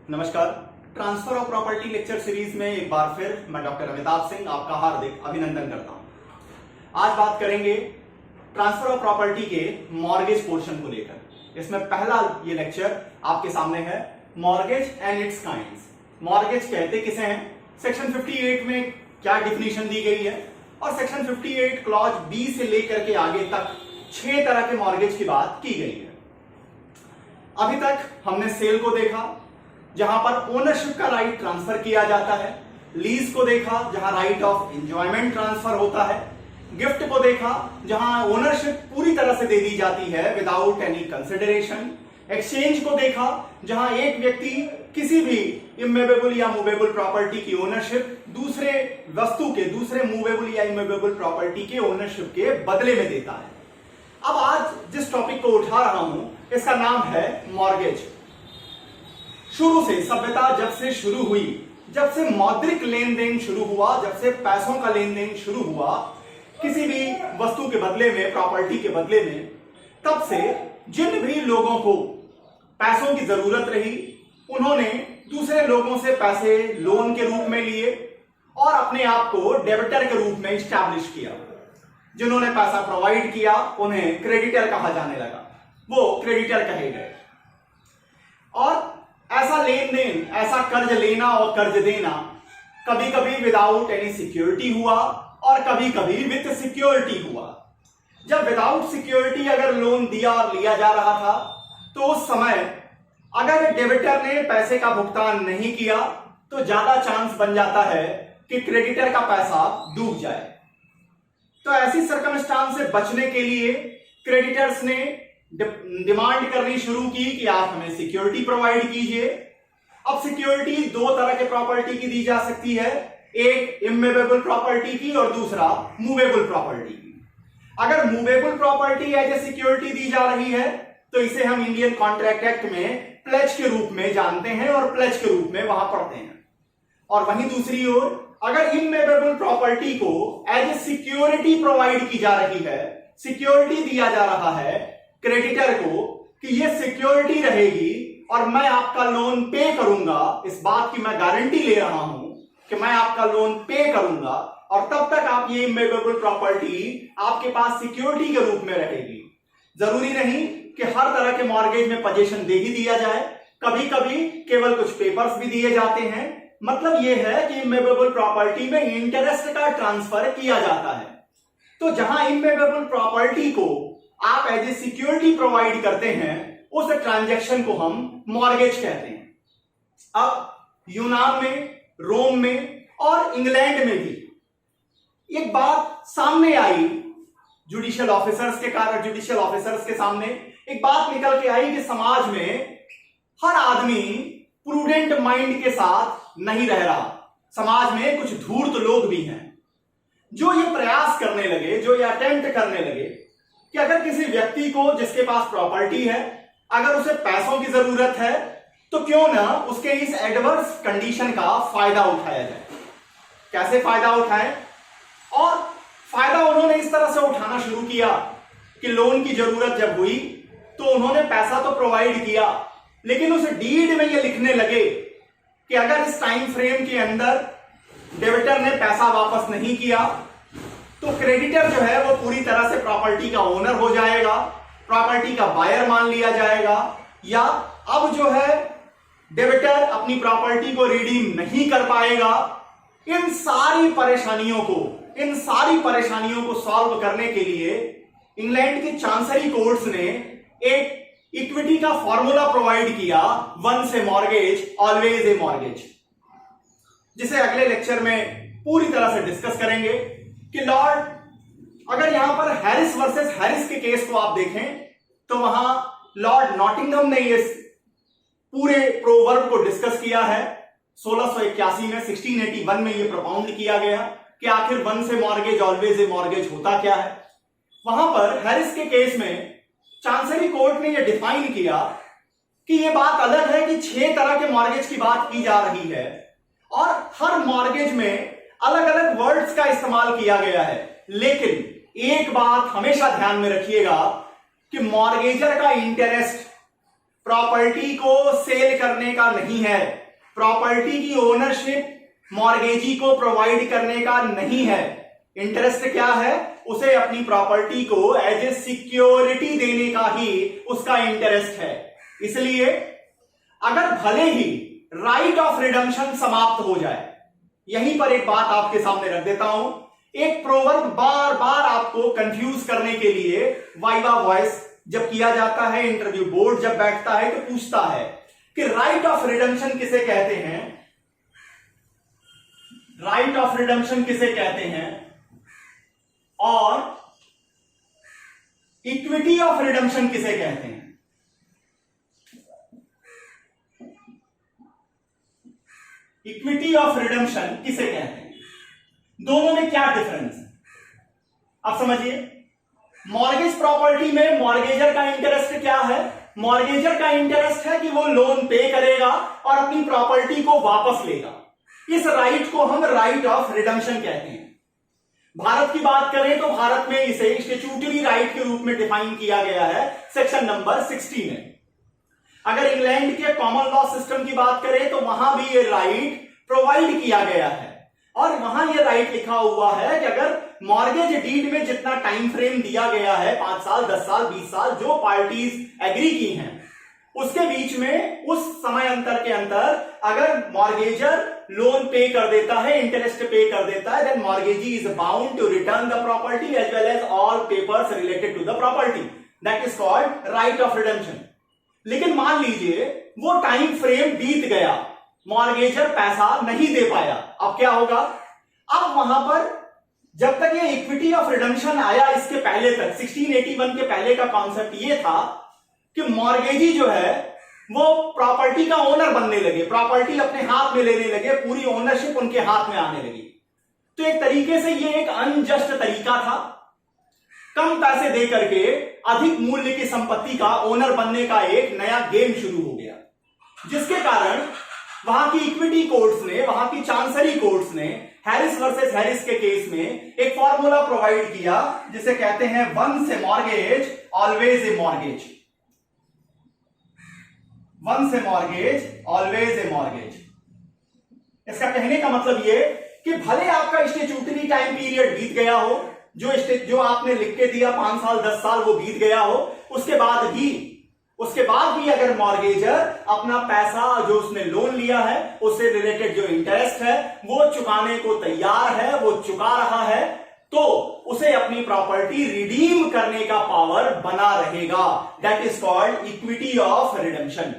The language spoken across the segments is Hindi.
नमस्कार। Transfer of property lecture series में एक बार फिर मैं डॉक्टर अमिताभ सिंह आपका हार्दिक अभिनंदन करता हूं। आज बात करेंगे ट्रांसफर ऑफ प्रॉपर्टी के मॉर्गेज पोर्शन को लेकर। इसमें पहला ये लेक्चर आपके सामने है, mortgage and it's kinds. Mortgage कहते किसे हैं, सेक्शन 58 में क्या डिफिनीशन दी गई है, और सेक्शन 58 क्लॉज बी से लेकर के आगे तक 6 तरह के मॉर्गेज की बात की गई है। अभी तक हमने सेल को देखा, जहां पर ओनरशिप का राइट ट्रांसफर किया जाता है। लीज को देखा, जहां राइट ऑफ एंजॉयमेंट ट्रांसफर होता है। गिफ्ट को देखा, जहां ओनरशिप पूरी तरह से दे दी जाती है विदाउट एनी कंसिडरेशन। एक्सचेंज को देखा, जहां एक व्यक्ति किसी भी इमूवेबल या मूवेबल प्रॉपर्टी की ओनरशिप दूसरे वस्तु के, दूसरे मूवेबल या इमूवेबल प्रॉपर्टी के ओनरशिप के बदले में देता है। अब आज जिस टॉपिक को उठा रहा हूं, इसका नाम है मॉर्गेज। शुरू से सभ्यता जब से शुरू हुई, जब से मौद्रिक लेन देन शुरू हुआ, जब से पैसों का लेन देन शुरू हुआ किसी भी वस्तु के बदले में, प्रॉपर्टी के बदले में, तब से जिन भी लोगों को पैसों की जरूरत रही, उन्होंने दूसरे लोगों से पैसे लोन के रूप में लिए और अपने आप को डेबिटर के रूप में स्टैब्लिश किया। जिन्होंने पैसा प्रोवाइड किया उन्हें क्रेडिटर कहा जाने लगा, वो क्रेडिटर कहे गए। और ऐसा लेन देन, ऐसा कर्ज लेना और कर्ज देना कभी कभी विदाउट एनी सिक्योरिटी हुआ और कभी कभी विद सिक्योरिटी हुआ। जब विदाउट सिक्योरिटी अगर लोन दिया और लिया जा रहा था, तो उस समय अगर डेबिटर ने पैसे का भुगतान नहीं किया तो ज्यादा चांस बन जाता है कि क्रेडिटर का पैसा डूब जाए। तो ऐसी सर्कमस्टांस से बचने के लिए क्रेडिटर्स ने डिमांड करनी शुरू की कि आप हमें सिक्योरिटी प्रोवाइड कीजिए। अब सिक्योरिटी दो तरह के प्रॉपर्टी की दी जा सकती है, एक इमूवेबल प्रॉपर्टी की और दूसरा मूवेबल प्रॉपर्टी की। अगर movable property as a security दी जा रही है तो इसे हम इंडियन कॉन्ट्रैक्ट एक्ट में प्लेज के रूप में जानते हैं और प्लेज के रूप में वहां पढ़ते हैं। और वहीं दूसरी ओर अगर इमूवेबल प्रॉपर्टी को एज ए सिक्योरिटी प्रोवाइड की जा रही है, सिक्योरिटी दिया जा रहा है क्रेडिटर को कि ये सिक्योरिटी रहेगी और मैं आपका लोन पे करूंगा, इस बात की मैं गारंटी ले रहा हूं कि मैं आपका लोन पे करूंगा और तब तक आप ये इमूवेबल प्रॉपर्टी आपके पास सिक्योरिटी के रूप में रहेगी। जरूरी नहीं कि हर तरह के मॉर्गेज में पोजीशन दे ही दिया जाए, कभी कभी केवल कुछ पेपर्स भी दिए जाते हैं। मतलब यह है कि इमूवेबल प्रॉपर्टी में इंटरेस्ट का ट्रांसफर किया जाता है। तो जहां इमूवेबल प्रॉपर्टी को आप एज ए सिक्योरिटी प्रोवाइड करते हैं, उस ट्रांजैक्शन को हम मॉर्गेज कहते हैं। अब यूनान में, रोम में और इंग्लैंड में भी एक बात सामने आई, जुडिशियल ऑफिसर्स के सामने एक बात निकल के आई कि समाज में हर आदमी प्रूडेंट माइंड के साथ नहीं रह रहा। समाज में कुछ धूर्त लोग भी हैं जो ये प्रयास करने लगे, जो ये अटेम्प्ट करने लगे कि अगर किसी व्यक्ति को जिसके पास प्रॉपर्टी है, अगर उसे पैसों की जरूरत है, तो क्यों ना उसके इस एडवर्स कंडीशन का फायदा उठाया जाए। कैसे फायदा उठाएं? और फायदा उन्होंने इस तरह से उठाना शुरू किया कि लोन की जरूरत जब हुई तो उन्होंने पैसा तो प्रोवाइड किया, लेकिन उस डीड में ये लिखने लगे कि अगर इस टाइम फ्रेम के अंदर डेबिटर ने पैसा वापस नहीं किया तो क्रेडिटर जो है वो पूरी तरह से प्रॉपर्टी का ओनर हो जाएगा, प्रॉपर्टी का बायर मान लिया जाएगा, या अब जो है डेबिटर अपनी प्रॉपर्टी को रिडीम नहीं कर पाएगा। इन सारी परेशानियों को सॉल्व करने के लिए इंग्लैंड की चांसरी कोर्ट्स ने एक इक्विटी का फॉर्मूला प्रोवाइड किया, once a mortgage always a mortgage, जिसे अगले लेक्चर में पूरी तरह से डिस्कस करेंगे कि अगर यहां पर हैरिस वर्सेस हैरिस के केस को आप देखें तो वहां लॉर्ड नॉटिंघम ने इस पूरे प्रोवर्ब को डिस्कस किया है। 1681 में, 1681 में यह प्रोपाउंड किया गया कि आखिर once a mortgage always a mortgage होता क्या है। वहां पर हैरिस के केस में चांसरी कोर्ट ने यह डिफाइन किया कि यह बात अलग है कि 6 तरह के मॉर्गेज की बात की जा रही है और हर मॉर्गेज में अलग अलग वर्ड्स का इस्तेमाल किया गया है, लेकिन एक बात हमेशा ध्यान में रखिएगा कि मॉर्गेजर का इंटरेस्ट प्रॉपर्टी को सेल करने का नहीं है, प्रॉपर्टी की ओनरशिप मॉर्गेजी को प्रोवाइड करने का नहीं है। इंटरेस्ट क्या है? उसे अपनी प्रॉपर्टी को एज ए सिक्योरिटी देने का ही उसका इंटरेस्ट है। इसलिए अगर भले ही राइट ऑफ रिडम्पशन समाप्त हो जाए, यहीं पर एक बात आपके सामने रख देता हूं, एक प्रोवर्ब बार बार आपको कंफ्यूज करने के लिए वाइवा वॉइस जब किया जाता है, इंटरव्यू बोर्ड जब बैठता है तो पूछता है कि राइट ऑफ रिडम्पशन किसे कहते हैं, राइट ऑफ रिडम्पशन किसे कहते हैं और इक्विटी ऑफ रिडम्पशन किसे कहते हैं। इक्विटी ऑफ रिडम्पशन किसे कहते हैं, दोनों में क्या डिफरेंस है आप समझिए। मॉर्गेज प्रॉपर्टी में मॉर्गेजर का इंटरेस्ट क्या है? मॉर्गेजर का इंटरेस्ट है कि वो लोन पे करेगा और अपनी प्रॉपर्टी को वापस लेगा। इस राइट को हम राइट ऑफ रिडम्पशन कहते हैं। भारत की बात करें तो भारत में इसे स्टैट्यूटरी राइट के रूप में डिफाइन किया गया है सेक्शन नंबर 60 में। अगर इंग्लैंड के कॉमन लॉ सिस्टम की बात करें तो वहां भी ये राइट प्रोवाइड किया गया है और वहां ये राइट लिखा हुआ है कि अगर मॉर्गेज डीड में जितना टाइम फ्रेम दिया गया है 5 साल 10 साल 20 साल जो पार्टीज एग्री की हैं, उसके बीच में उस समय अंतर के अंदर अगर मॉर्गेजर लोन पे कर देता है, इंटरेस्ट पे कर देता है, then mortgagee is bound to return the property as well as all papers related to the property. That is called right of redemption. लेकिन मान लीजिए वो टाइम फ्रेम बीत गया, मॉर्गेजर पैसा नहीं दे पाया, अब क्या होगा? अब वहां पर जब तक ये इक्विटी ऑफ रिडेम्पशन आया, इसके पहले तक 1681 के पहले का कॉन्सेप्ट ये था कि मॉर्गेजी जो है वो प्रॉपर्टी का ओनर बनने लगे, प्रॉपर्टी अपने हाथ में लेने लगे, पूरी ओनरशिप उनके हाथ में आने लगी। तो एक तरीके से ये एक अनजस्ट तरीका था, कम पैसे दे करके अधिक मूल्य की संपत्ति का ओनर बनने का एक नया गेम शुरू हो गया, जिसके कारण वहां की इक्विटी कोर्ट्स ने, वहां की चांसरी कोर्ट्स ने हैरिस वर्सेस हैरिस के केस में एक फॉर्मूला प्रोवाइड किया जिसे कहते हैं once a mortgage always a mortgage, once a mortgage always a mortgage. इसका कहने का मतलब ये कि भले आपका स्टैट्यूटरी टाइम पीरियड बीत गया हो, जो आपने लिख के दिया 5 साल 10 साल वो बीत गया हो, उसके बाद भी अगर मॉर्गेजर अपना पैसा जो उसने लोन लिया है उससे रिलेटेड जो इंटरेस्ट है वो चुकाने को तैयार है, वो चुका रहा है, तो उसे अपनी प्रॉपर्टी रिडीम करने का पावर बना रहेगा। That is called equity of redemption.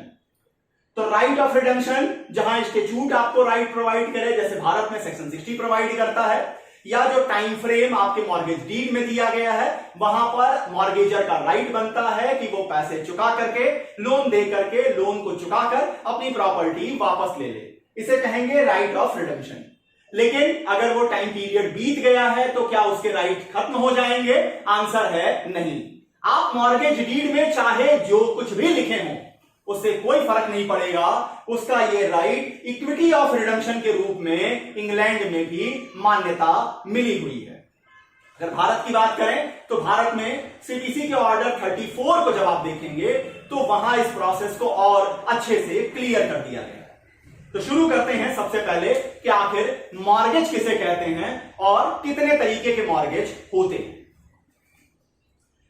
तो राइट ऑफ रिडेम्पशन जहां स्टैट्यूट आपको राइट प्रोवाइड करे, जैसे भारत में सेक्शन 60 प्रोवाइड करता है, या जो टाइम फ्रेम आपके मॉर्गेज डीड में दिया गया है, वहां पर मॉर्गेजर का राइट बनता है कि वो पैसे चुका करके, लोन दे करके, लोन को चुकाकर अपनी प्रॉपर्टी वापस ले ले। इसे कहेंगे राइट ऑफ रिडेम्पशन। लेकिन अगर वो टाइम पीरियड बीत गया है तो क्या उसके राइट खत्म हो जाएंगे? आंसर है नहीं। आप मॉर्गेज डीड में चाहे जो कुछ भी लिखे हो उससे कोई फर्क नहीं पड़ेगा, उसका ये राइट इक्विटी ऑफ रिडेम्पशन के रूप में इंग्लैंड में भी मान्यता मिली हुई है। अगर भारत की बात करें तो भारत में सीपीसी के ऑर्डर 34 को जब आप देखेंगे तो वहां इस प्रोसेस को और अच्छे से क्लियर कर दिया गया है। तो शुरू करते हैं सबसे पहले कि आखिर मॉर्गेज किसे कहते हैं और कितने तरीके के मॉर्गेज होते हैं।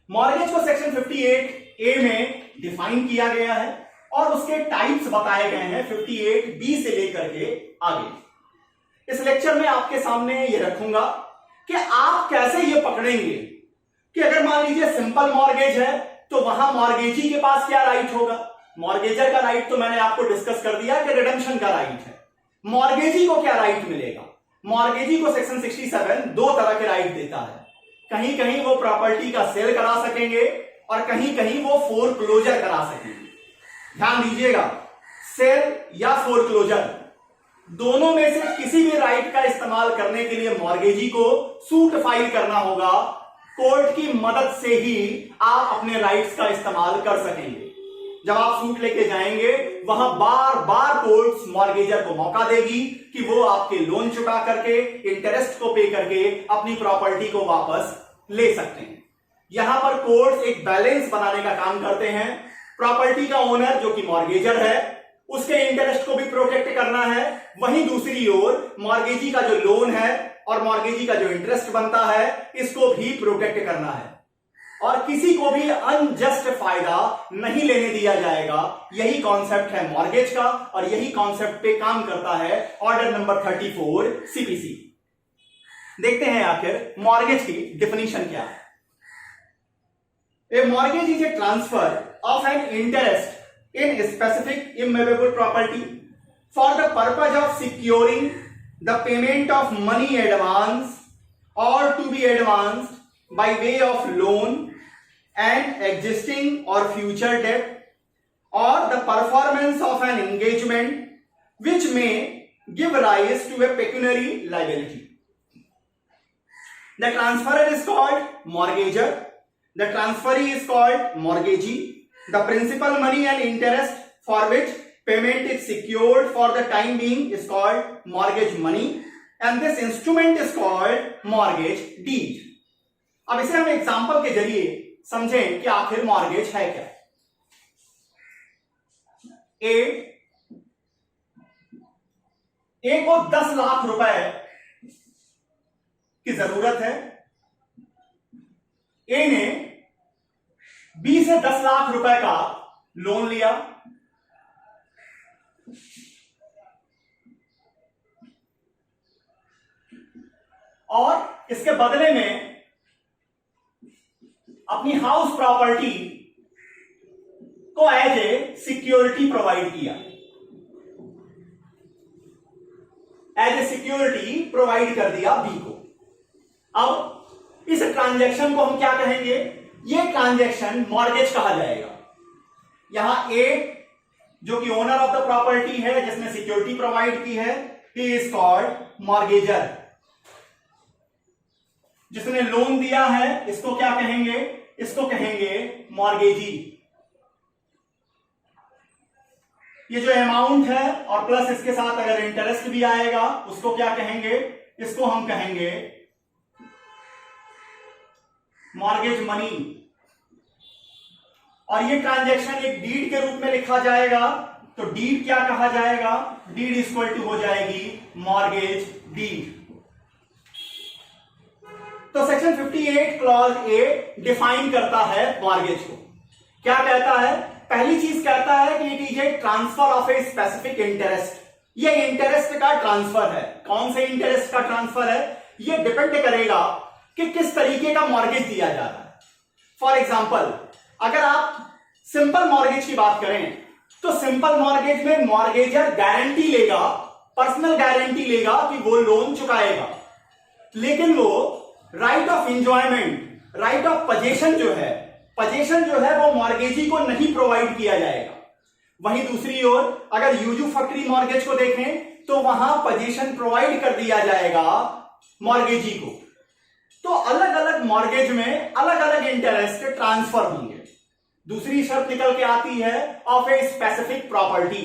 मॉर्गेज को सेक्शन 58A में डिफाइन किया गया है और उसके टाइप्स बताए गए हैं 58B से लेकर के आगे। इस लेक्चर में आपके सामने ये रखूंगा कि आप कैसे ये पकड़ेंगे कि अगर मान लीजिए सिंपल मॉर्गेज है तो वहां मॉर्गेजी के पास क्या राइट होगा। मॉर्गेजर का राइट तो मैंने आपको डिस्कस कर दिया कि रिडेम्पशन का राइट है। मॉर्गेजी को क्या राइट मिलेगा? मॉर्गेजी को सेक्शन 67 दो तरह के राइट देता है। कहीं कहीं वो प्रॉपर्टी का सेल करा सकेंगे और कहीं कहीं वो फोरक्लोजर करा सकेंगे। ध्यान दीजिएगा, सेल या फोरक्लोजर दोनों में से किसी भी राइट का इस्तेमाल करने के लिए मॉर्गेजी को सूट फाइल करना होगा। कोर्ट की मदद से ही आप अपने राइट्स का इस्तेमाल कर सकेंगे। जब आप सूट लेके जाएंगे वहां बार बार कोर्ट मॉर्गेजर को मौका देगी कि वो आपके लोन चुका करके, इंटरेस्ट को पे करके अपनी प्रॉपर्टी को वापस ले सकते हैं। यहां पर कोर्ट एक बैलेंस बनाने का काम करते हैं। प्रॉपर्टी का ओनर जो कि मॉर्गेजर है उसके इंटरेस्ट को भी प्रोटेक्ट करना है, वहीं दूसरी ओर मॉर्गेजी का जो लोन है और मॉर्गेजी का जो इंटरेस्ट बनता है इसको भी प्रोटेक्ट करना है, और किसी को भी अनजस्ट फायदा नहीं लेने दिया जाएगा। यही कॉन्सेप्ट है मॉर्गेज का और यही कॉन्सेप्ट पे काम करता है ऑर्डर नंबर 34 सीपीसी। देखते हैं आखिर मॉर्गेज की डिफिनीशन क्या है। A mortgage is a transfer of an interest in specific immovable property for the purpose of securing the payment of money advance or to be advanced by way of loan and existing or future debt or the performance of an engagement which may give rise to a pecuniary liability. The transferor is called mortgager, the transferee is called mortgagee, the principal money and interest for which payment is secured for the time being is called mortgage money, and this instrument is called mortgage deed. अब इसे हम एग्जांपल के जरिए समझें कि आखिर मॉर्गेज है क्या। ए को 10 लाख रुपए की जरूरत है। ए ने बी से 10 लाख रुपए का लोन लिया, और इसके बदले में अपनी हाउस प्रॉपर्टी को एज ए सिक्योरिटी प्रोवाइड किया, एज ए सिक्योरिटी प्रोवाइड कर दिया बी को। अब इस ट्रांजैक्शन को हम क्या कहेंगे? ये ट्रांजैक्शन मॉर्गेज कहा जाएगा। यहां ए जो कि ओनर ऑफ द प्रॉपर्टी है, जिसने सिक्योरिटी प्रोवाइड की है, ही इज कॉल्ड मॉर्गेजर। जिसने लोन दिया है इसको क्या कहेंगे? इसको कहेंगे मॉर्गेजी। ये जो अमाउंट है और प्लस इसके साथ अगर इंटरेस्ट भी आएगा उसको क्या कहेंगे? इसको हम कहेंगे मॉर्गेज मनी। और ये ट्रांजैक्शन एक डीड के रूप में लिखा जाएगा, तो डीड क्या कहा जाएगा? डीड इक्वल टू हो जाएगी मॉर्गेज डीड। तो सेक्शन 58 क्लॉज ए डिफाइन करता है मॉर्गेज को। क्या कहता है? पहली चीज कहता है कि it is a transfer of a specific interest. ये इंटरेस्ट का ट्रांसफर है। कौन से इंटरेस्ट का ट्रांसफर है? ये डिपेंड करेगा कि किस तरीके का मॉर्गेज दिया जा रहा है। फॉर एग्जाम्पल, अगर आप सिंपल मॉर्गेज की बात करें तो सिंपल मॉर्गेज में मॉर्गेजर गारंटी लेगा, पर्सनल गारंटी लेगा कि वो लोन चुकाएगा, लेकिन वो right of enjoyment, right of possession जो है वो मॉर्गेजी को नहीं प्रोवाइड किया जाएगा। वहीं दूसरी ओर अगर यूजुफैक्टरी मॉर्गेज को देखें तो वहां पजेशन प्रोवाइड कर दिया जाएगा मॉर्गेजी को। तो अलग अलग मॉर्गेज में अलग अलग इंटरेस्ट ट्रांसफर होंगे। दूसरी शर्त निकल के आती है of a specific property,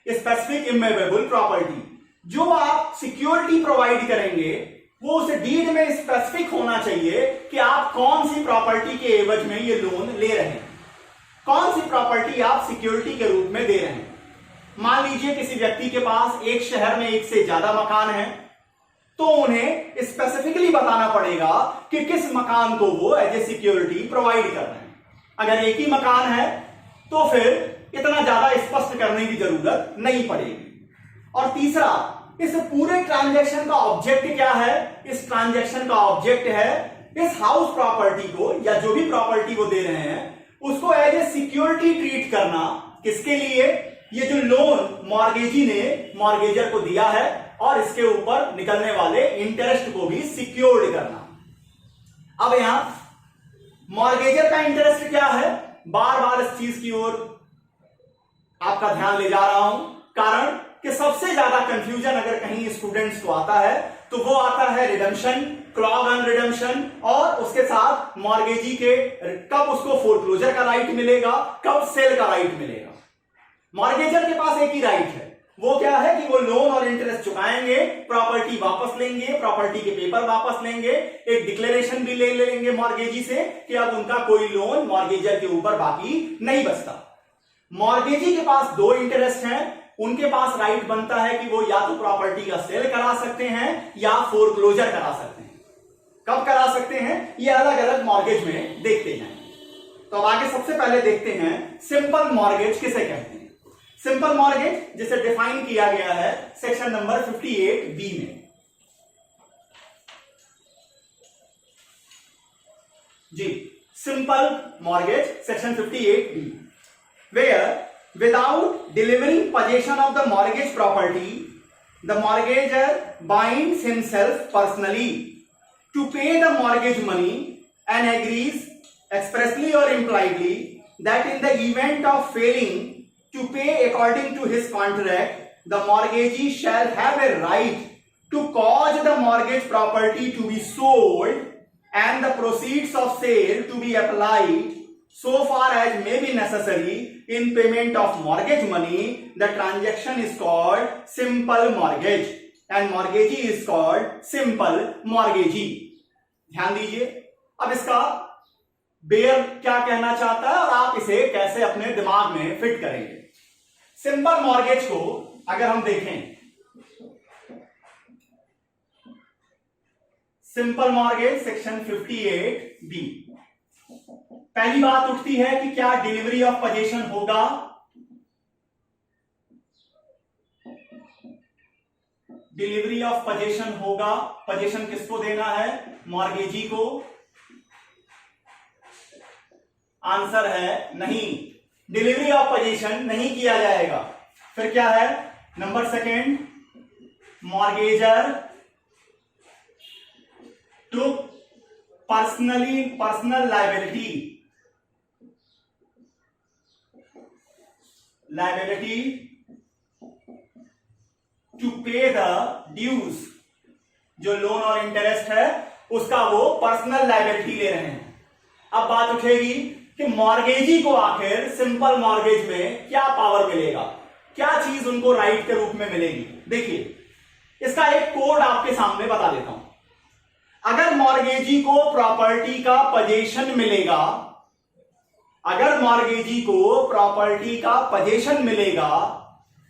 specific immovable property. जो आप सिक्योरिटी प्रोवाइड करेंगे वो उस डीड में स्पेसिफिक होना चाहिए कि आप कौन सी प्रॉपर्टी के एवज में ये लोन ले रहे हैं, कौन सी प्रॉपर्टी आप सिक्योरिटी के रूप में दे रहे हैं। मान लीजिए किसी व्यक्ति के पास एक शहर में एक से ज्यादा मकान है, तो उन्हें स्पेसिफिकली बताना पड़ेगा कि किस मकान को वो एज ए सिक्योरिटी प्रोवाइड कर रहे हैं। अगर एक ही मकान है तो फिर इतना ज्यादा स्पष्ट करने की जरूरत नहीं पड़ेगी। और तीसरा, इस पूरे ट्रांजैक्शन का ऑब्जेक्ट क्या है? इस ट्रांजैक्शन का ऑब्जेक्ट है इस हाउस प्रॉपर्टी को या जो भी प्रॉपर्टी वो दे रहे हैं उसको एज ए सिक्योरिटी ट्रीट करना। किसके लिए? ये जो लोन मॉर्गेजी ने मॉर्गेजर को दिया है और इसके ऊपर निकलने वाले इंटरेस्ट को भी सिक्योर्ड करना। अब यहां मॉर्गेजर का इंटरेस्ट क्या है? बार बार इस चीज की ओर आपका ध्यान ले जा रहा हूं, कारण कि सबसे ज्यादा कंफ्यूजन अगर कहीं स्टूडेंट्स को आता है तो वो आता है रिडम्पशन, क्लॉज ऑन रिडम्पशन, और उसके साथ मॉर्गेजी के कब उसको फोरक्लोजर का राइट मिलेगा, कब सेल का राइट मिलेगा। मॉर्गेजर के पास एक ही राइट है, वो क्या है कि वो लोन और इंटरेस्ट चुकाएंगे, प्रॉपर्टी वापस लेंगे, प्रॉपर्टी के पेपर वापस लेंगे, एक डिक्लेरेशन भी ले लेंगे मॉर्गेजी से कि अब उनका कोई लोन मॉर्गेजर के ऊपर बाकी नहीं बचता। मॉर्गेजी के पास दो इंटरेस्ट हैं, उनके पास राइट बनता है कि वो या तो प्रॉपर्टी का सेल करा सकते हैं या फोरक्लोजर करा सकते हैं। कब करा सकते हैं ये अलग अलग मॉर्गेज में देखते हैं। तो अब आगे सबसे पहले देखते हैं सिंपल मॉर्गेज किसे कहते हैं। सिंपल मॉर्गेज जिसे डिफाइन किया गया है सेक्शन नंबर 58B में। जी, simple mortgage section 58B, where without delivering possession of the mortgage property, the mortgagor binds himself personally to pay the mortgage money and agrees expressly or impliedly that in the event of failing to pay according to his contract, the mortgagee shall have a right to cause the mortgage property to be sold and the proceeds of sale to be applied so far as may be necessary in payment of mortgage money. The transaction is called simple mortgage and mortgagee is called simple mortgagee. ध्यान दीजिए, अब इसका बेयर क्या कहना चाहता है और आप इसे कैसे अपने दिमाग में फिट करेंगे। सिंपल मॉर्गेज को अगर हम देखें, सिंपल मॉर्गेज सेक्शन 58B, पहली बात उठती है कि क्या डिलीवरी ऑफ पोजेशन होगा। डिलीवरी ऑफ पोजेशन होगा। पोजेशन किसको देना है? मॉर्गेजी को। आंसर है नहीं, डिलीवरी ऑफ पोजेशन नहीं किया जाएगा। फिर क्या है? Number second, mortgagor to personal liability to pay the dues, जो लोन और इंटरेस्ट है उसका वो पर्सनल लायबिलिटी ले रहे हैं। अब बात उठेगी कि मॉर्गेजी को आखिर सिंपल मॉर्गेज में क्या पावर मिलेगा, क्या चीज उनको राइट के रूप में मिलेगी। देखिए, इसका एक कोड आपके सामने बता देता हूं। अगर मॉर्गेजी को प्रॉपर्टी का पोजेशन मिलेगा, अगर मॉर्गेजी को प्रॉपर्टी का पोजेशन मिलेगा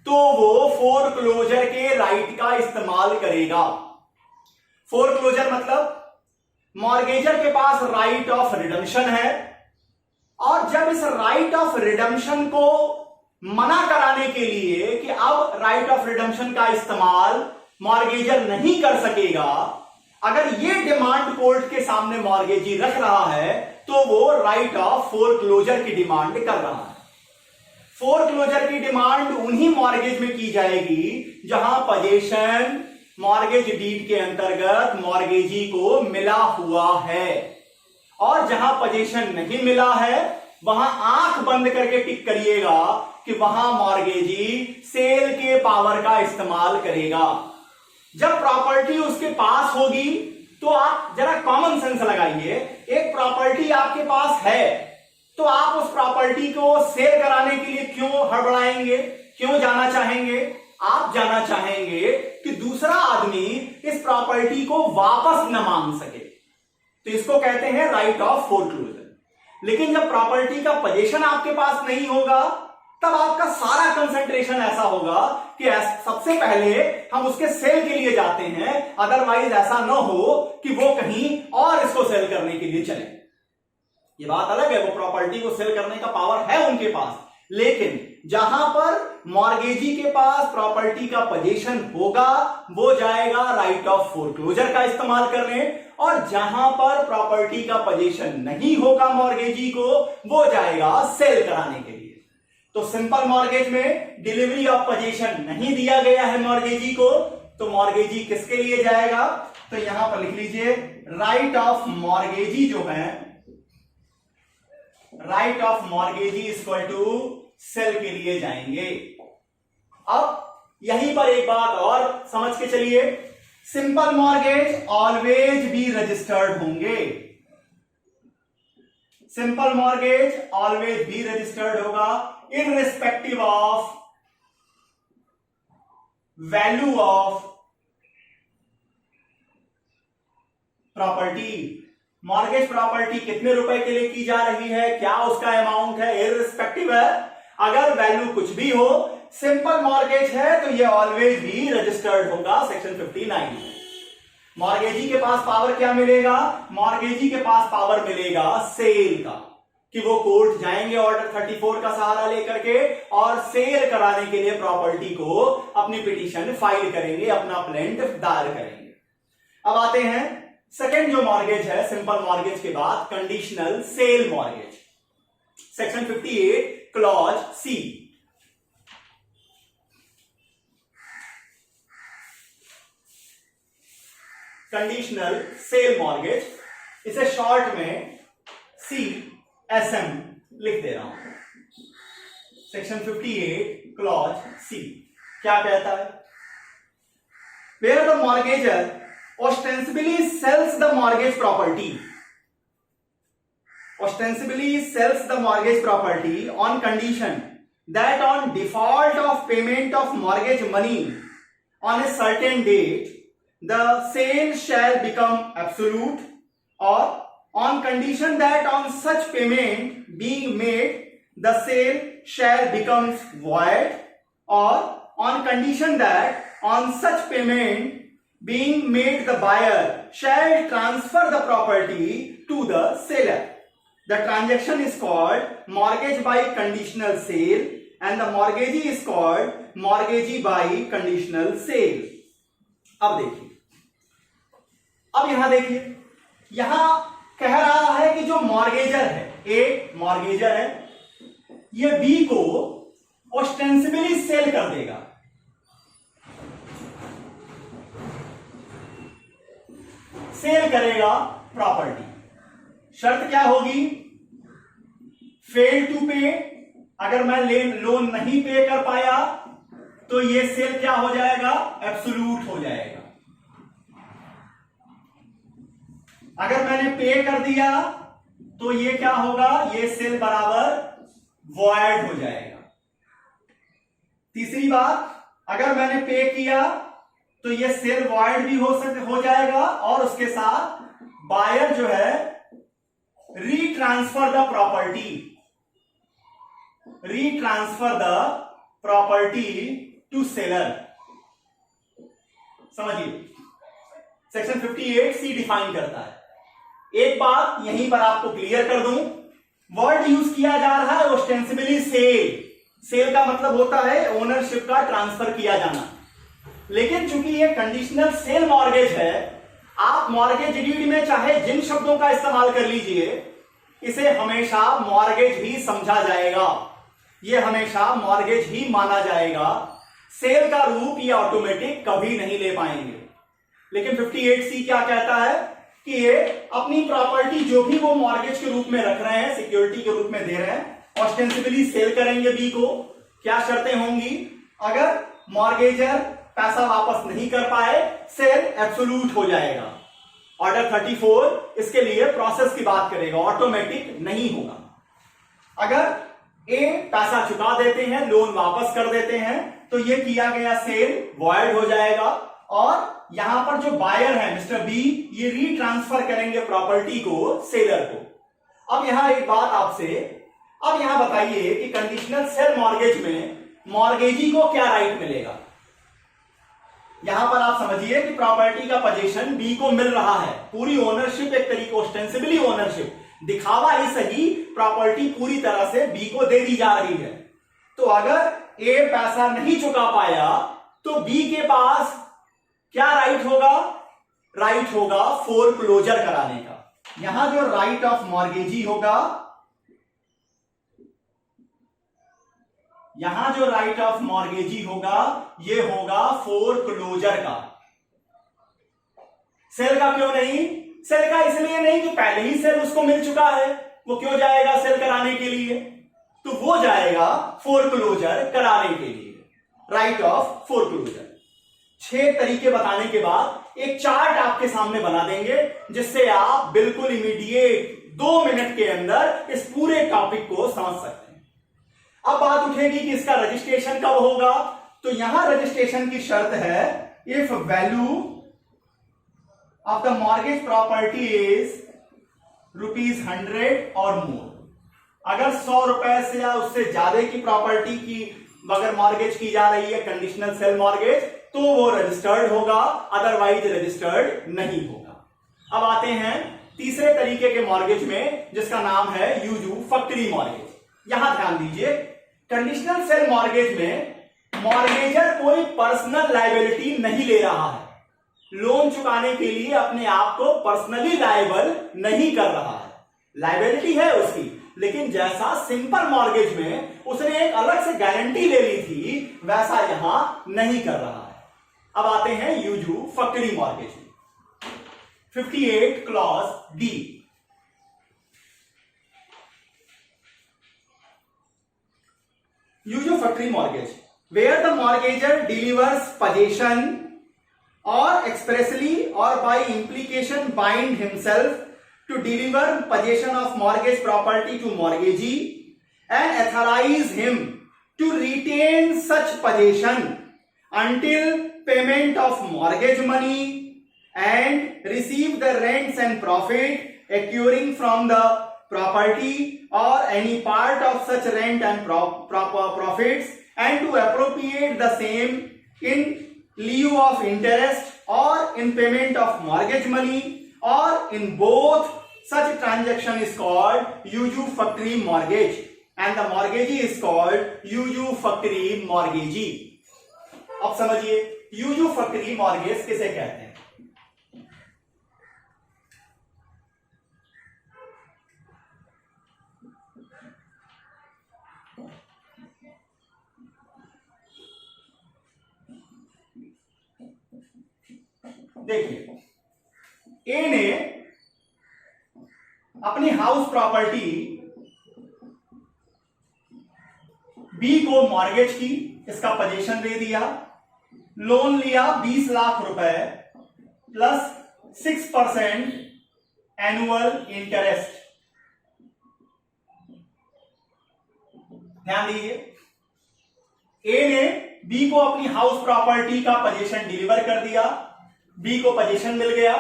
तो वो फोरक्लोजर के राइट का इस्तेमाल करेगा। फोरक्लोजर मतलब मॉर्गेजर के पास राइट ऑफ रिडम्पशन है और जब इस राइट ऑफ रिडम्पशन को मना कराने के लिए कि अब राइट ऑफ रिडम्पशन का इस्तेमाल मॉर्गेजर नहीं कर सकेगा, अगर ये डिमांड कोर्ट के सामने मॉर्गेजी रख रहा है तो वो राइट ऑफ फोरक्लोजर की डिमांड कर रहा है। फोरक्लोजर की डिमांड उन्हीं मॉर्गेज में की जाएगी जहां पोजेशन मॉर्गेज डीड के अंतर्गत मॉर्गेजी को मिला हुआ है, और जहां पोजेशन नहीं मिला है वहां आंख बंद करके टिक करिएगा कि वहां मॉर्गेजी सेल के पावर का इस्तेमाल करेगा। जब प्रॉपर्टी उसके पास होगी तो आप जरा कॉमन सेंस लगाइए, एक प्रॉपर्टी आपके पास है तो आप उस प्रॉपर्टी को सेल कराने के लिए क्यों हड़बड़ाएंगे, क्यों जाना चाहेंगे? आप जाना चाहेंगे कि दूसरा आदमी इस प्रॉपर्टी को वापस न मांग सके, तो इसको कहते हैं राइट ऑफ फोरक्लोजर। लेकिन जब प्रॉपर्टी का पोजेशन आपके पास नहीं होगा तब आपका सारा कंसंट्रेशन ऐसा होगा कि सबसे पहले हम उसके सेल के लिए जाते हैं, अदरवाइज ऐसा न हो कि वो कहीं और इसको सेल करने के लिए चले। ये बात अलग है, वो प्रॉपर्टी को सेल करने का पावर है उनके पास, लेकिन जहां पर मॉर्गेजी के पास प्रॉपर्टी का पोजेशन होगा वो जाएगा राइट ऑफ फोरक्लोजर का इस्तेमाल करने, और जहां पर प्रॉपर्टी का पोजेशन नहीं होगा मॉर्गेजी को वो जाएगा सेल कराने के लिए। तो सिंपल मॉर्गेज में डिलीवरी ऑफ पोजेशन नहीं दिया गया है मॉर्गेजी को, तो मॉर्गेजी किसके लिए जाएगा? तो यहां पर लिख लीजिए राइट ऑफ मॉर्गेजी जो है, right of mortgagee equal to sale के लिए जाएंगे। अब यहीं पर एक बात और समझ के चलिए, सिंपल मॉर्गेज ऑलवेज भी रजिस्टर्ड होंगे। सिंपल मॉर्गेज ऑलवेज भी रजिस्टर्ड होगा irrespective of value of property. Mortgage property कितने रुपए के लिए की जा रही है, क्या उसका अमाउंट है, इररिस्पेक्टिव है। अगर वैल्यू कुछ भी हो, सिंपल मॉर्गेज है तो ये ऑलवेज भी रजिस्टर्ड होगा सेक्शन 59 में। मॉर्गेजी के पास पावर क्या मिलेगा? मॉर्गेजी के पास पावर मिलेगा सेल का, कि वो कोर्ट जाएंगे ऑर्डर 34 का सहारा लेकर के और सेल कराने के लिए प्रॉपर्टी को अपनी पिटीशन फाइल करेंगे, अपना प्लेंट दायर करेंगे। अब आते हैं सेकंड जो मॉर्गेज है सिंपल मॉर्गेज के बाद, conditional sale mortgage, section 58 clause C. Conditional sale mortgage, इसे शॉर्ट में CSM लिख दे रहा हूं। सेक्शन 58 क्लॉज सी क्या कहता है? Where the mortgagor ostensibly sells the mortgage property, ostensibly sells the mortgage property on condition that on default of payment of mortgage money on a certain date, the sale shall become absolute, or on condition that on such payment being made, the sale shall become void, or on condition that on such payment being made, the buyer shall transfer the property to the seller. The transaction is called mortgage by conditional sale and the mortgagee is called mortgagee by conditional sale. अब देखिए, अब यहां देखिए, यहां कह रहा है कि जो मॉर्गेजर है, ए मॉर्गेजर है, ये बी को ऑस्टेंसिबली सेल कर देगा। सेल करेगा प्रॉपर्टी। शर्त क्या होगी? फेल टू पे, अगर मैं लोन नहीं पे कर पाया तो ये सेल क्या हो जाएगा? एब्सोल्यूट हो जाएगा। अगर मैंने पे कर दिया तो ये क्या होगा? ये सेल बराबर वॉइड हो जाएगा। तीसरी बात, अगर मैंने पे किया तो ये सेल वॉइड भी हो जाएगा और उसके साथ बायर जो है रीट्रांसफर द प्रॉपर्टी टू सेलर। समझिए, सेक्शन 58 सी डिफाइन करता है। एक बात यहीं पर आपको क्लियर कर दूं, वर्ड यूज किया जा रहा है ऑस्टेंसिबली सेल। सेल का मतलब होता है ओनरशिप का ट्रांसफर किया जाना, लेकिन चूंकि ये कंडीशनल सेल मॉर्गेज है, आप मॉर्गेज डीड में चाहे जिन शब्दों का इस्तेमाल कर लीजिए, इसे हमेशा मॉर्गेज ही समझा जाएगा, ये हमेशा मॉर्गेज ही माना जाएगा। सेल का रूप ये ऑटोमेटिक कभी नहीं ले पाएंगे। लेकिन 58C क्या कहता है कि ये अपनी प्रॉपर्टी जो भी वो मॉर्गेज के रूप में रख रहे हैं, सिक्योरिटी के रूप में दे रहे हैं, ऑस्टेंसिबली सेल करेंगे बी को। क्या शर्तें होंगी? अगर मॉर्गेजर पैसा वापस नहीं कर पाए, सेल एब्सोल्यूट हो जाएगा। ऑर्डर 34 इसके लिए प्रोसेस की बात करेगा, ऑटोमेटिक नहीं होगा। अगर ए पैसा चुका देते हैं, लोन वापस कर देते हैं, तो ये किया गया सेल वॉइड हो जाएगा और यहां पर जो बायर है मिस्टर बी, ये रीट्रांसफर करेंगे प्रॉपर्टी को सेलर को। अब यहां एक बात आपसे, अब यहां बताइए कि कंडीशनल सेल मॉर्गेज में मॉर्गेजी को क्या राइट मिलेगा? यहां पर आप समझिए कि प्रॉपर्टी का पोजीशन बी को मिल रहा है, पूरी ओनरशिप, एक तरीके ऑस्टेंसिबली ओनरशिप, दिखावा ही सही, प्रॉपर्टी पूरी तरह से बी को दे दी जा रही है। तो अगर ए पैसा नहीं चुका पाया तो बी के पास क्या राइट होगा? राइट होगा फोरक्लोजर कराने का। यहां जो राइट ऑफ मॉर्गेजी होगा, यहां जो राइट ऑफ मॉर्गेजी होगा, ये होगा फोरक्लोजर का। सेल का क्यों नहीं? सेल का इसलिए नहीं कि पहले ही सेल उसको मिल चुका है, वो क्यों जाएगा सेल कराने के लिए? तो वो जाएगा फोरक्लोजर कराने के लिए, राइट ऑफ फोरक्लोजर। 6 तरीके बताने के बाद एक चार्ट आपके सामने बना देंगे, जिससे आप बिल्कुल इमीडिएट 2 मिनट के अंदर इस पूरे टॉपिक को समझ सकते हैं। अब बात उठेगी कि इसका रजिस्ट्रेशन कब होगा, तो यहां रजिस्ट्रेशन की शर्त है, if value of the mortgage property is ₹100 और मोर। अगर 100 रुपए से या उससे ज्यादा की प्रॉपर्टी की अगर मॉर्गेज की जा रही है कंडीशनल सेल मॉर्गेज, तो वो रजिस्टर्ड होगा, अदरवाइज रजिस्टर्ड नहीं होगा। अब आते हैं तीसरे तरीके के मॉर्गेज में, जिसका नाम है यूजुफैक्टरी मॉर्गेज। यहां ध्यान दीजिए, कंडीशनल सेल मॉर्गेज में मॉर्गेजर कोई पर्सनल लायबिलिटी नहीं ले रहा है, लोन चुकाने के लिए अपने आप को पर्सनली लायबल नहीं कर रहा है। लायबिलिटी है उसकी, लेकिन जैसा सिंपल मॉर्गेज में उसने एक अलग से गारंटी ले ली थी, वैसा यहां नहीं कर रहा है। अब आते हैं यूजुफैक्टरी मॉर्गेज में। 58 clause D. Usufructuary mortgage, where the mortgagor delivers possession or expressly or by implication bind himself to deliver possession of mortgage property to mortgagee and authorize him to retain such possession until payment of mortgage money and receive the rents and profit accruing from the property or any part of such rent and profits, and to appropriate the same in lieu of interest or in payment of mortgage money or in both such transaction is called यूजुफैक्टरी mortgage and the mortgagee is called यूजुफैक्टरी mortgagee। अब समझिए यूजुफैक्टरी mortgage किसे कहते हैं। देखिए, ए ने अपनी हाउस प्रॉपर्टी बी को मॉर्गेज की, इसका पोजीशन दे दिया, लोन लिया 20 लाख रुपए प्लस 6% एनुअल इंटरेस्ट। ध्यान दीजिए, ए ने बी को अपनी हाउस प्रॉपर्टी का पोजीशन डिलीवर कर दिया, बी को पोजीशन मिल गया,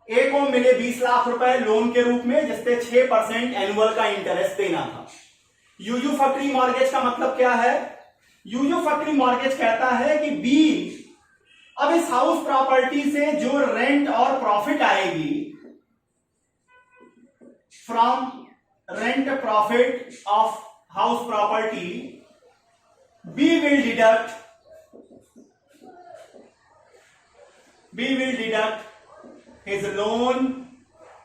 ए को मिले 20 लाख रुपए लोन के रूप में, जिसपे 6% एनुअल का इंटरेस्ट देना था। यूजुफैक्टरी मॉर्गेज का मतलब क्या है? यूजुफैक्टरी मॉर्गेज कहता है कि बी अब इस हाउस प्रॉपर्टी से जो रेंट और प्रॉफिट आएगी, from rent profit of house property, be will deduct his loan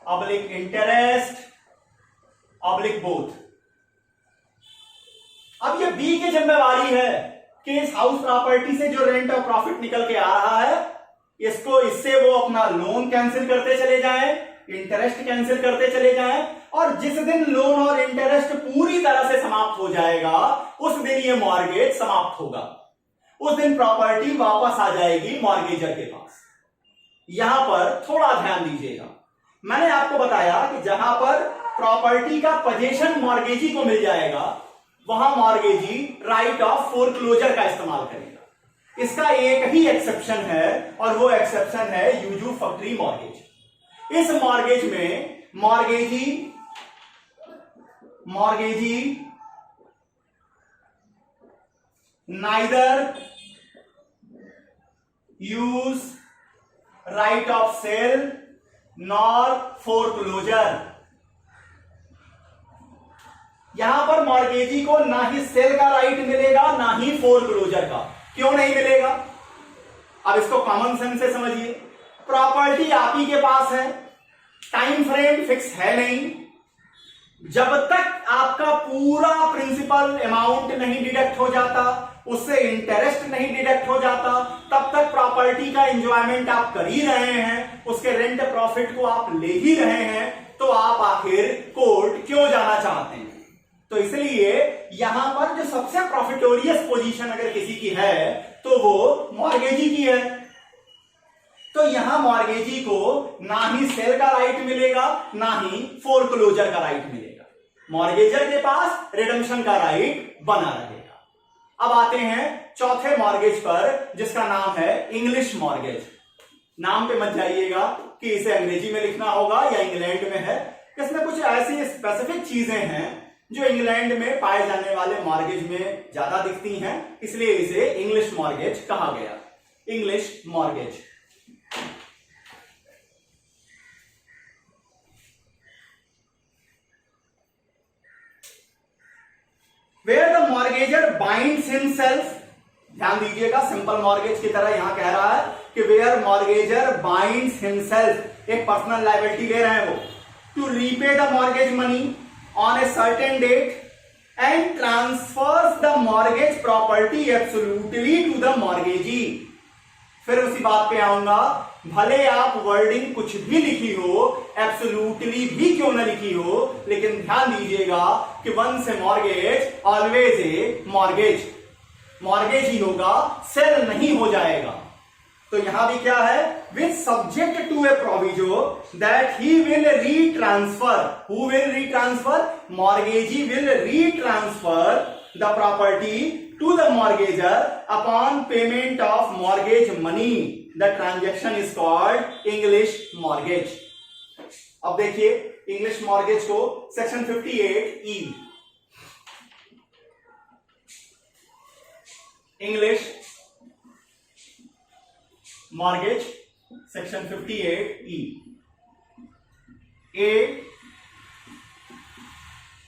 / interest / both। अब ये बी की जिम्मेवारी है कि इस हाउस प्रॉपर्टी से जो रेंट और प्रॉफिट निकल के आ रहा है, इससे वो अपना लोन कैंसिल करते चले जाएं, इंटरेस्ट कैंसिल करते चले जाएं, और जिस दिन लोन और इंटरेस्ट पूरी तरह से समाप्त हो जाएगा, उस दिन ये मॉर्गेज समाप्त होगा। उस दिन प्रॉपर्टी वापस आ जाएगी मॉर्गेजर के पास। यहां पर थोड़ा ध्यान दीजिएगा, मैंने आपको बताया कि जहां पर प्रॉपर्टी का पोजीशन मॉर्गेजी को मिल जाएगा, वहां मॉर्गेजी राइट ऑफ फोरक्लोजर का इस्तेमाल करेगा। इसका एक ही एक्सेप्शन है, और वो एक्सेप्शन है यूजुफैक्टरी मॉर्गेज। इस मॉर्गेज में mortgagee neither use right of sale nor foreclosure. यहां पर मॉर्गेजी को ना ही सेल का राइट मिलेगा, ना ही फोरक्लोजर का। क्यों नहीं मिलेगा? अब इसको कॉमन सेंस से समझिए। प्रॉपर्टी आप ही के पास है, टाइम फ्रेम फिक्स है नहीं, जब तक आपका पूरा प्रिंसिपल अमाउंट नहीं डिडक्ट हो जाता, उससे इंटरेस्ट नहीं डिडक्ट हो जाता, तब तक प्रॉपर्टी का एंजॉयमेंट आप कर ही रहे हैं, उसके रेंट प्रॉफिट को आप ले ही रहे हैं, तो आप आखिर कोर्ट क्यों जाना चाहते हैं? तो इसलिए यहां पर जो सबसे प्रॉफिटोरियस पोजीशन अगर किसी की है, तो वो मॉर्गेजी की है। तो यहां मॉर्गेजी को ना ही सेल का राइट मिलेगा, ना ही फोरक्लोजर का राइट मिलेगा। मॉर्गेजर के पास रिडम्पशन का राइट बना रहेगा। अब आते हैं चौथे मॉर्गेज पर, जिसका नाम है इंग्लिश मॉर्गेज। नाम पे मत जाइएगा कि इसे अंग्रेजी में लिखना होगा या इंग्लैंड में है। इसमें कुछ ऐसी स्पेसिफिक चीजें हैं जो इंग्लैंड में पाए जाने वाले मॉर्गेज में ज्यादा दिखती हैं, इसलिए इसे इंग्लिश मॉर्गेज कहा गया। English mortgage. Where the mortgagor binds himself, ध्यान दीजिएगा, सिंपल मॉर्गेज की तरह यहां कह रहा है कि वेयर मॉर्गेजर बाइंड्स हिमसेल्फ, एक पर्सनल लायबिलिटी ले रहे हैं वो, to repay the mortgage money on a certain date and transfers the mortgage property absolutely to the mortgagee. फिर उसी बात पे आऊंगा, भले आप वर्डिंग कुछ भी लिखी हो, एब्सोल्यूटली भी क्यों ना लिखी हो, लेकिन ध्यान दीजिएगा कि once a mortgage always a mortgage, mortgage ही होगा, सेल नहीं हो जाएगा। तो यहां भी क्या है, with subject to a proviso that he will retransfer, who will retransfer, mortgagee will retransfer the property to the mortgagor upon payment of mortgage money. The transaction is called English mortgage. अब देखिए इंग्लिश मॉर्गेज को section 58E, English mortgage section 58E, A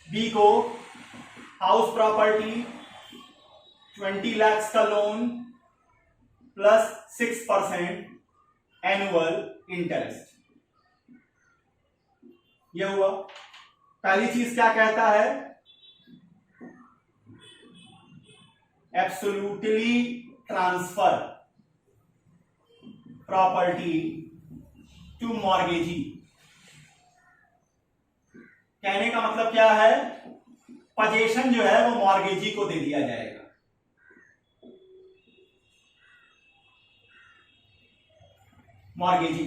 B को हाउस प्रॉपर्टी 20 लाख का लोन प्लस 6% एनुअल इंटरेस्ट, यह हुआ। पहली चीज क्या कहता है, absolutely transfer property to mortgagee. कहने का मतलब क्या है, पोजीशन जो है वो मॉर्गेजी को दे दिया जाएगा। मॉर्गेजी।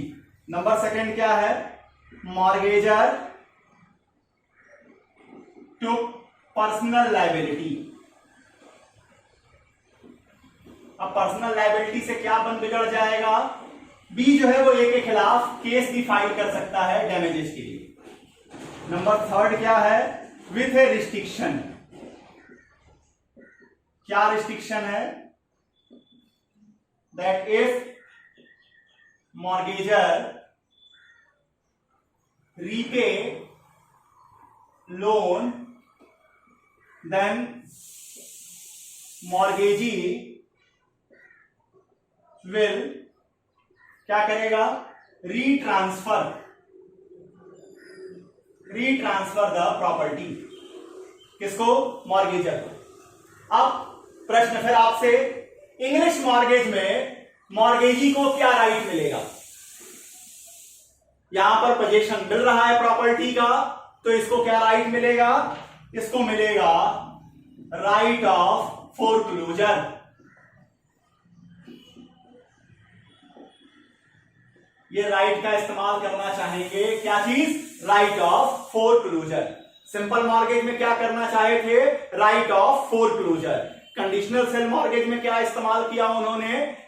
नंबर सेकंड क्या है, मॉर्गेजर टू पर्सनल लायबिलिटी। अब पर्सनल लायबिलिटी से क्या बन बिगड़ जाएगा, बी जो है वो ए के खिलाफ केस भी फाइल कर सकता है डैमेजेस के लिए। नंबर थर्ड क्या है, विथ ए रिस्ट्रिक्शन। क्या रिस्ट्रिक्शन है, that if mortgagor repay loan then mortgagee will क्या करेगा, रीट्रांसफर द प्रॉपर्टी। किसको, मॉर्गेजर को। अब प्रश्न फिर आपसे, इंग्लिश मॉर्गेज में मॉर्गेजी को क्या राइट मिलेगा। यहां पर पोजीशन मिल रहा है प्रॉपर्टी का, तो इसको क्या राइट मिलेगा, इसको मिलेगा राइट ऑफ फोरक्लोजर। ये राइट का इस्तेमाल करना चाहेंगे, क्या चीज, right of foreclosure. Simple mortgage में क्या करना चाहे थे, right of foreclosure. Conditional sale mortgage में क्या इस्तेमाल किया उन्होंने,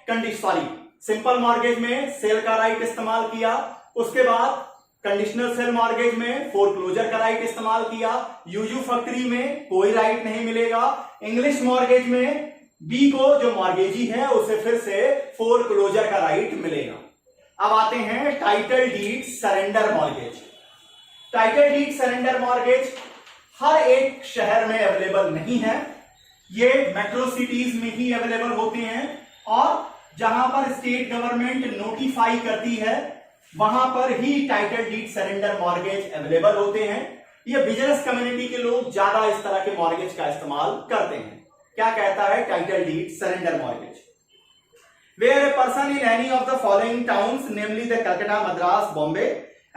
सिंपल मॉर्गेज में सेल का राइट इस्तेमाल किया, उसके बाद कंडीशनल सेल मॉर्गेज में फोरक्लोजर का राइट इस्तेमाल किया। यूजू फैक्ट्री में कोई राइट नहीं मिलेगा। इंग्लिश मॉर्गेज में बी को जो मॉर्गेजी है उसे फिर से फोरक्लोजर का राइट मिलेगा। अब आते हैं title deed surrender mortgage. Title deed surrender mortgage हर एक शहर में अवेलेबल नहीं है, ये मेट्रो सिटीज में ही अवेलेबल होते हैं, और जहां पर स्टेट गवर्नमेंट नोटिफाई करती है वहां पर ही title deed surrender mortgage available होते हैं। ये बिजनेस कम्युनिटी के लोग ज्यादा इस तरह के मॉर्गेज का इस्तेमाल करते हैं। क्या कहता है title deed surrender mortgage, where a person in any of the following towns namely the Calcutta, Madras, Bombay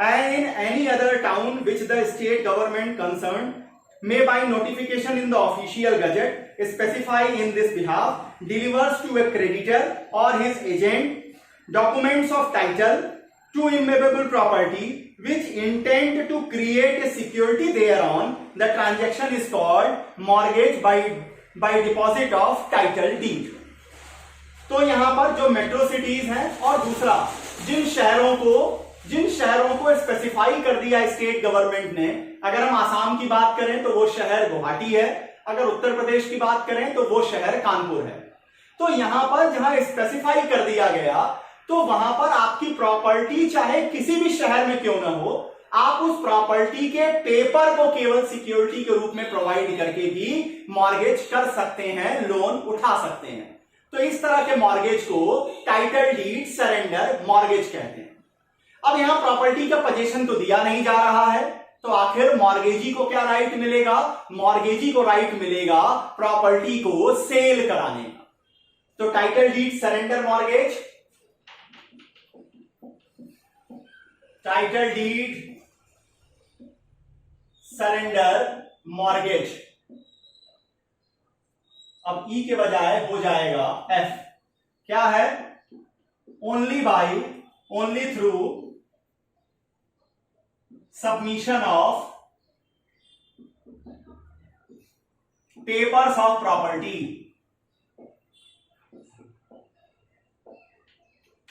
and in any other town which the state government concern may by notification in the official gazette specify in this behalf delivers to a creditor or his agent documents of title to immovable property which intend to create a security thereon, the transaction is called mortgage by deposit of title deed। तो यहां पर जो मेट्रो सिटीज हैं और दूसरा जिन शहरों को जिन शहरों को स्पेसिफाई कर दिया स्टेट गवर्नमेंट ने, अगर हम आसाम की बात करें तो वो शहर गुवाहाटी है, अगर उत्तर प्रदेश की बात करें तो वो शहर कानपुर है। तो यहां पर जहां स्पेसिफाई कर दिया गया तो वहां पर आपकी प्रॉपर्टी चाहे किसी भी शहर में क्यों ना हो, आप उस प्रॉपर्टी के पेपर को केवल सिक्योरिटी के रूप में प्रोवाइड करके भी मॉर्गेज कर सकते हैं, लोन उठा सकते हैं। तो इस तरह के मॉर्गेज को टाइटल डीड सरेंडर मॉर्गेज कहते हैं। अब यहां प्रॉपर्टी का पोजीशन तो दिया नहीं जा रहा है, तो आखिर मॉर्गेजी को क्या राइट मिलेगा? मॉर्गेजी को राइट मिलेगा प्रॉपर्टी को सेल कराने का। तो title deed surrender mortgage, title deed surrender mortgage, अब ई के बजाय हो जाएगा एफ। क्या है? Only through submission of papers of property.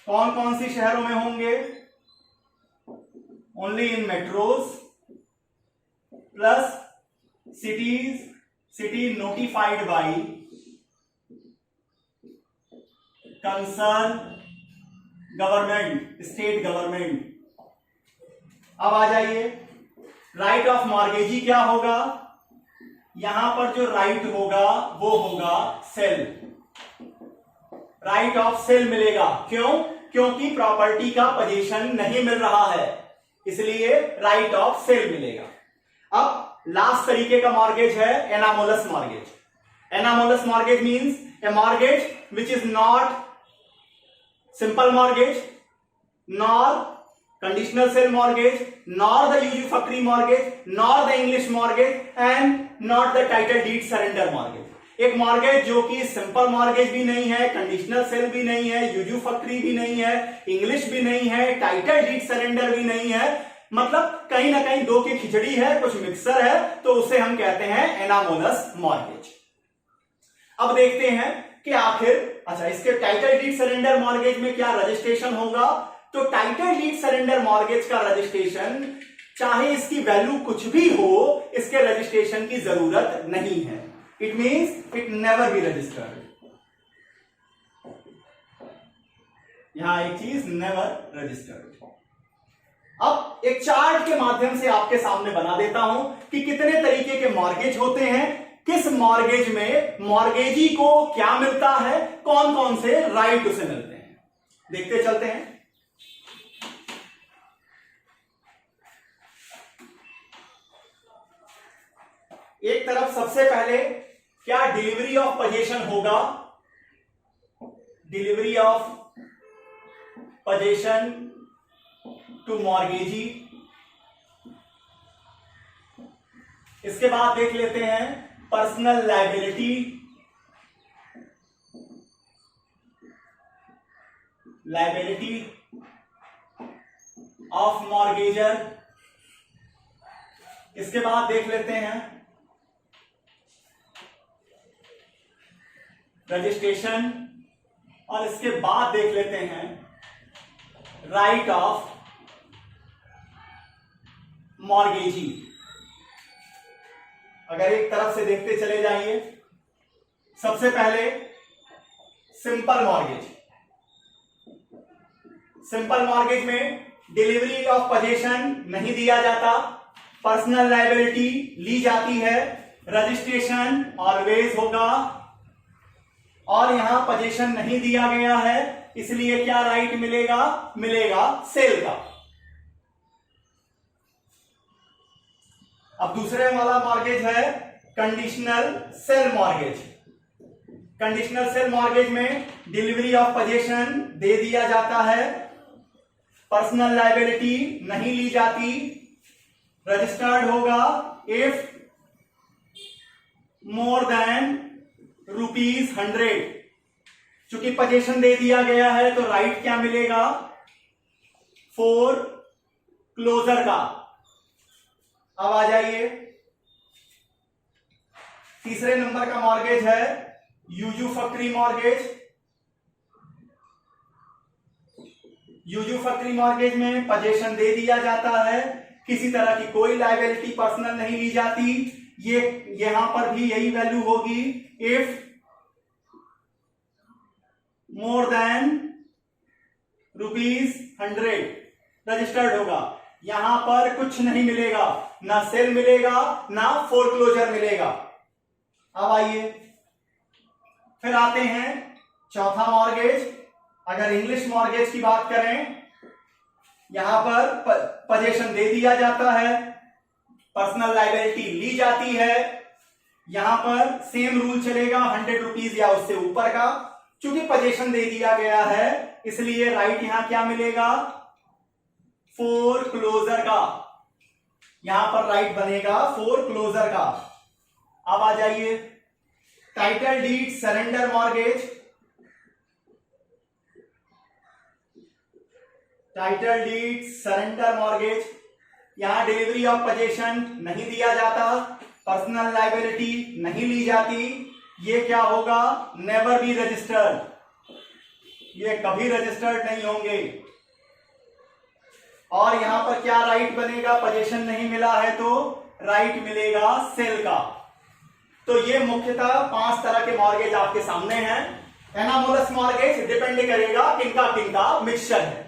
कौन कौन सी शहरों में होंगे? Only in metros plus city notified by concern government, state government. अब आ जाइए, राइट ऑफ मॉर्गेजी क्या होगा? यहां पर जो राइट होगा वो होगा सेल, राइट ऑफ सेल मिलेगा। क्यों? क्योंकि प्रॉपर्टी का पोजीशन नहीं मिल रहा है, इसलिए राइट ऑफ सेल मिलेगा। अब लास्ट तरीके का मॉर्गेज है anomalous mortgage. Anomalous mortgage means A mortgage which is not simple mortgage, nor conditional sale mortgage, nor the usufructory mortgage, nor the English mortgage, and not the title deed surrender mortgage। एक मॉर्गेज जो कि सिंपल मॉर्गेज भी नहीं है, कंडीशनल सेल भी नहीं है, यूजुफैक्टरी भी नहीं है, इंग्लिश भी नहीं है, टाइटल डीड सरेंडर भी नहीं है, मतलब कहीं ना कहीं दो की खिचड़ी है, कुछ मिक्सर है, तो उसे हम कहते हैं एनामोलस मॉर्गेज। अब देखते हैं कि आखिर अच्छा इसके टाइटल डीड सरेंडर मॉर्गेज में क्या रजिस्ट्रेशन होगा? तो टाइटल डीड सरेंडर मॉर्गेज का रजिस्ट्रेशन, चाहे इसकी वैल्यू कुछ भी हो, इसके रजिस्ट्रेशन की जरूरत नहीं है। It means it never be registered. यहां एक चीज, नेवर रजिस्टर्ड। अब एक चार्ट के माध्यम से आपके सामने बना देता हूं कि कितने तरीके के मॉर्गेज होते हैं, किस मॉर्गेज में मॉर्गेजी को क्या मिलता है, कौन कौन से राइट उसे मिलते हैं। देखते चलते हैं। एक तरफ सबसे पहले क्या डिलीवरी ऑफ पोजीशन होगा? Delivery of position to mortgagee. इसके बाद देख लेते हैं personal liability, liability of mortgagor. इसके बाद देख लेते हैं रजिस्ट्रेशन, और इसके बाद देख लेते हैं राइट ऑफ मॉर्गेजी। अगर एक तरफ से देखते चले जाइए, सबसे पहले सिंपल मॉर्गेज। सिंपल मॉर्गेज में डिलीवरी ऑफ पोजीशन नहीं दिया जाता, पर्सनल लायबिलिटी ली जाती है, रजिस्ट्रेशन ऑलवेज होगा, और यहां पोजीशन नहीं दिया गया है, इसलिए क्या राइट मिलेगा? मिलेगा सेल का। अब दूसरे वाला मॉर्गेज है conditional sale mortgage. Conditional sale mortgage में डिलीवरी ऑफ पोजीशन दे दिया जाता है, पर्सनल लायबिलिटी नहीं ली जाती, रजिस्टर्ड होगा इफ मोर देन ₹100। चूंकि पोजीशन दे दिया गया है तो राइट क्या मिलेगा? फॉर क्लोजर का। अब आ जाइए, तीसरे नंबर का मॉर्गेज है यूजुफैक्टरी मॉर्गेज। यूजुफैक्टरी मॉर्गेज में पोजीशन दे दिया जाता है, किसी तरह की कोई लायबिलिटी पर्सनल नहीं ली जाती। ये यहां पर भी यही वैल्यू होगी, इफ मोर देन ₹100 रजिस्टर्ड होगा। यहां पर कुछ नहीं मिलेगा, ना सेल मिलेगा ना फोरक्लोजर मिलेगा। अब आइए फिर आते हैं चौथा मॉर्गेज। अगर इंग्लिश मॉर्गेज की बात करें, यहां पर पोजीशन दे दिया जाता है, पर्सनल लायबिलिटी ली जाती है। यहां पर सेम रूल चलेगा, ₹100 या उससे ऊपर का। चूंकि पोजीशन दे दिया गया है इसलिए राइट यहां क्या मिलेगा, फोरक्लोजर का। यहां पर राइट बनेगा फोरक्लोजर का। अब आ जाइए title deed surrender mortgage. Title deed surrender mortgage, यहां डिलीवरी ऑफ पोजीशन नहीं दिया जाता, पर्सनल लायबिलिटी नहीं ली जाती। ये क्या होगा, नेवर बी रजिस्टर्ड, ये कभी रजिस्टर्ड नहीं होंगे। और यहां पर क्या राइट बनेगा, पोजीशन नहीं मिला है तो राइट मिलेगा सेल का। तो ये मुख्यतः 5 तरह के मॉर्गेज आपके सामने हैं। एनामोलस मॉर्गेज डिपेंड करेगा किनका किनका मिक्सचर है।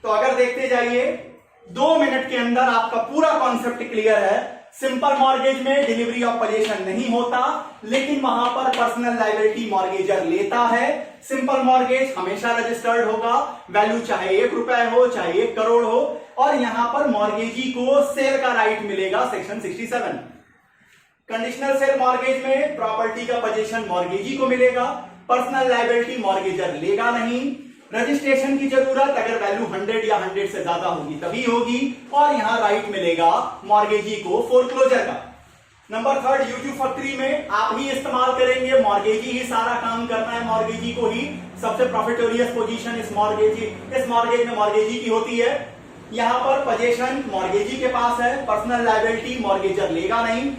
तो अगर देखते जाइए 2 मिनट के अंदर आपका पूरा कॉन्सेप्ट क्लियर है। सिंपल मॉर्गेज में डिलीवरी ऑफ पोजीशन नहीं होता, लेकिन वहां पर पर्सनल लायबिलिटी मॉर्गेजर लेता है। सिंपल मॉर्गेज हमेशा रजिस्टर्ड होगा, वैल्यू चाहे ₹1 हो चाहे 1 करोड़ हो। और यहां पर मॉर्गेजी को सेल का राइट मिलेगा, सेक्शन 67। कंडीशनल सेल मॉर्गेज में प्रॉपर्टी का पोजीशन मॉर्गेजी को मिलेगा, पर्सनल लायबिलिटी मॉर्गेजर लेगा नहीं। रजिस्ट्रेशन की जरूरत अगर वैल्यू 100 या 100 से ज्यादा होगी तभी होगी। और यहां राइट मिलेगा मॉर्गेजी को फोरक्लोजर का। नंबर 3, यूजुफैक्टरी में आप ही इस्तेमाल करेंगे, मॉर्गेजी ही सारा काम करना है, मॉर्गेजी को ही सबसे प्रॉफिटोरियस पोजीशन इस मॉर्गेज में मॉर्गेजी की होती है। यहां पर पोजीशन मॉर्गेजी के पास है, पर्सनल लायबिलिटी मॉर्गेजर लेगा नहीं।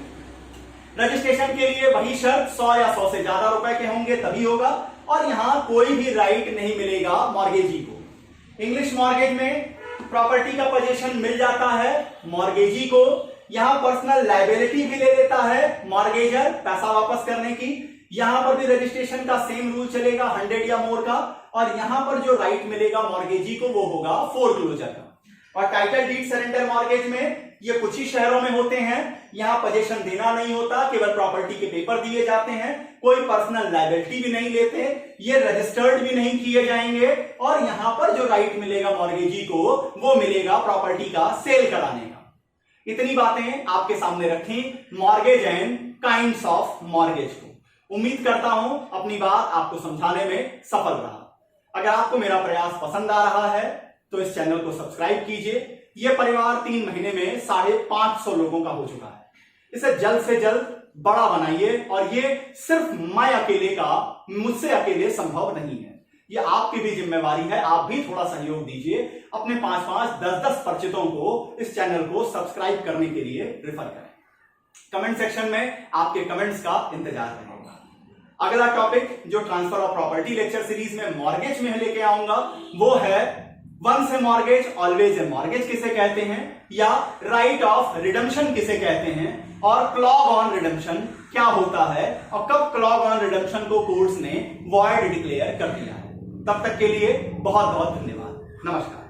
रजिस्ट्रेशन के लिए वही शर्त, 100 या 100 से ज्यादा रुपए के होंगे तभी होगा। और यहां कोई भी राइट नहीं मिलेगा मॉर्गेजी को। इंग्लिश मॉर्गेज में प्रॉपर्टी का पोजीशन मिल जाता है मॉर्गेजी को। यहां पर्सनल लायबिलिटी भी ले लेता है मॉर्गेजर पैसा वापस करने की। यहां पर भी रजिस्ट्रेशन का सेम रूल चलेगा, 100 या मोर का। और यहां पर जो राइट मिलेगा मॉर्गेजी को वो होगा फोरक्लोजर का। और टाइटल डीड सरेंडर मॉर्गेज में ये कुछ ही शहरों में होते हैं। यहां पोजीशन देना नहीं होता, केवल प्रॉपर्टी के पेपर दिए जाते हैं, कोई पर्सनल लायबिलिटी भी नहीं लेते, ये रजिस्टर्ड भी नहीं किए जाएंगे। और यहां पर जो राइट मिलेगा मॉर्गेजी को वो मिलेगा प्रॉपर्टी का सेल कराने का। इतनी बातें आपके सामने रखी mortgage and kinds of mortgage को। उम्मीद करता हूं अपनी बात आपको समझाने में सफल रहा। अगर आपको मेरा प्रयास पसंद आ रहा है तो इस चैनल को सब्सक्राइब कीजिए। यह परिवार 3 महीने में 550 लोगों का हो चुका है। इसे जल्द से जल्द बड़ा बनाइए। और ये सिर्फ मैं अकेले का, मुझसे अकेले संभव नहीं है, ये आपकी भी जिम्मेवारी है। आप भी थोड़ा सहयोग दीजिए, अपने 5-5, 10-10 परिचितों को इस चैनल को सब्सक्राइब करने के लिए रेफर करें। कमेंट सेक्शन में आपके कमेंट्स का इंतजार रहेगा। अगला टॉपिक जो transfer of property lecture series में मॉर्गेज में लेके आऊंगा वो है once a mortgage always a mortgage किसे कहते हैं, या राइट ऑफ रिडम्पशन किसे कहते हैं, और क्लॉग ऑन रिडम्पशन क्या होता है, और कब क्लॉग ऑन रिडम्पशन को कोर्ट्स ने वॉइड डिक्लेयर कर दिया है। तब तक के लिए बहुत बहुत धन्यवाद। नमस्कार।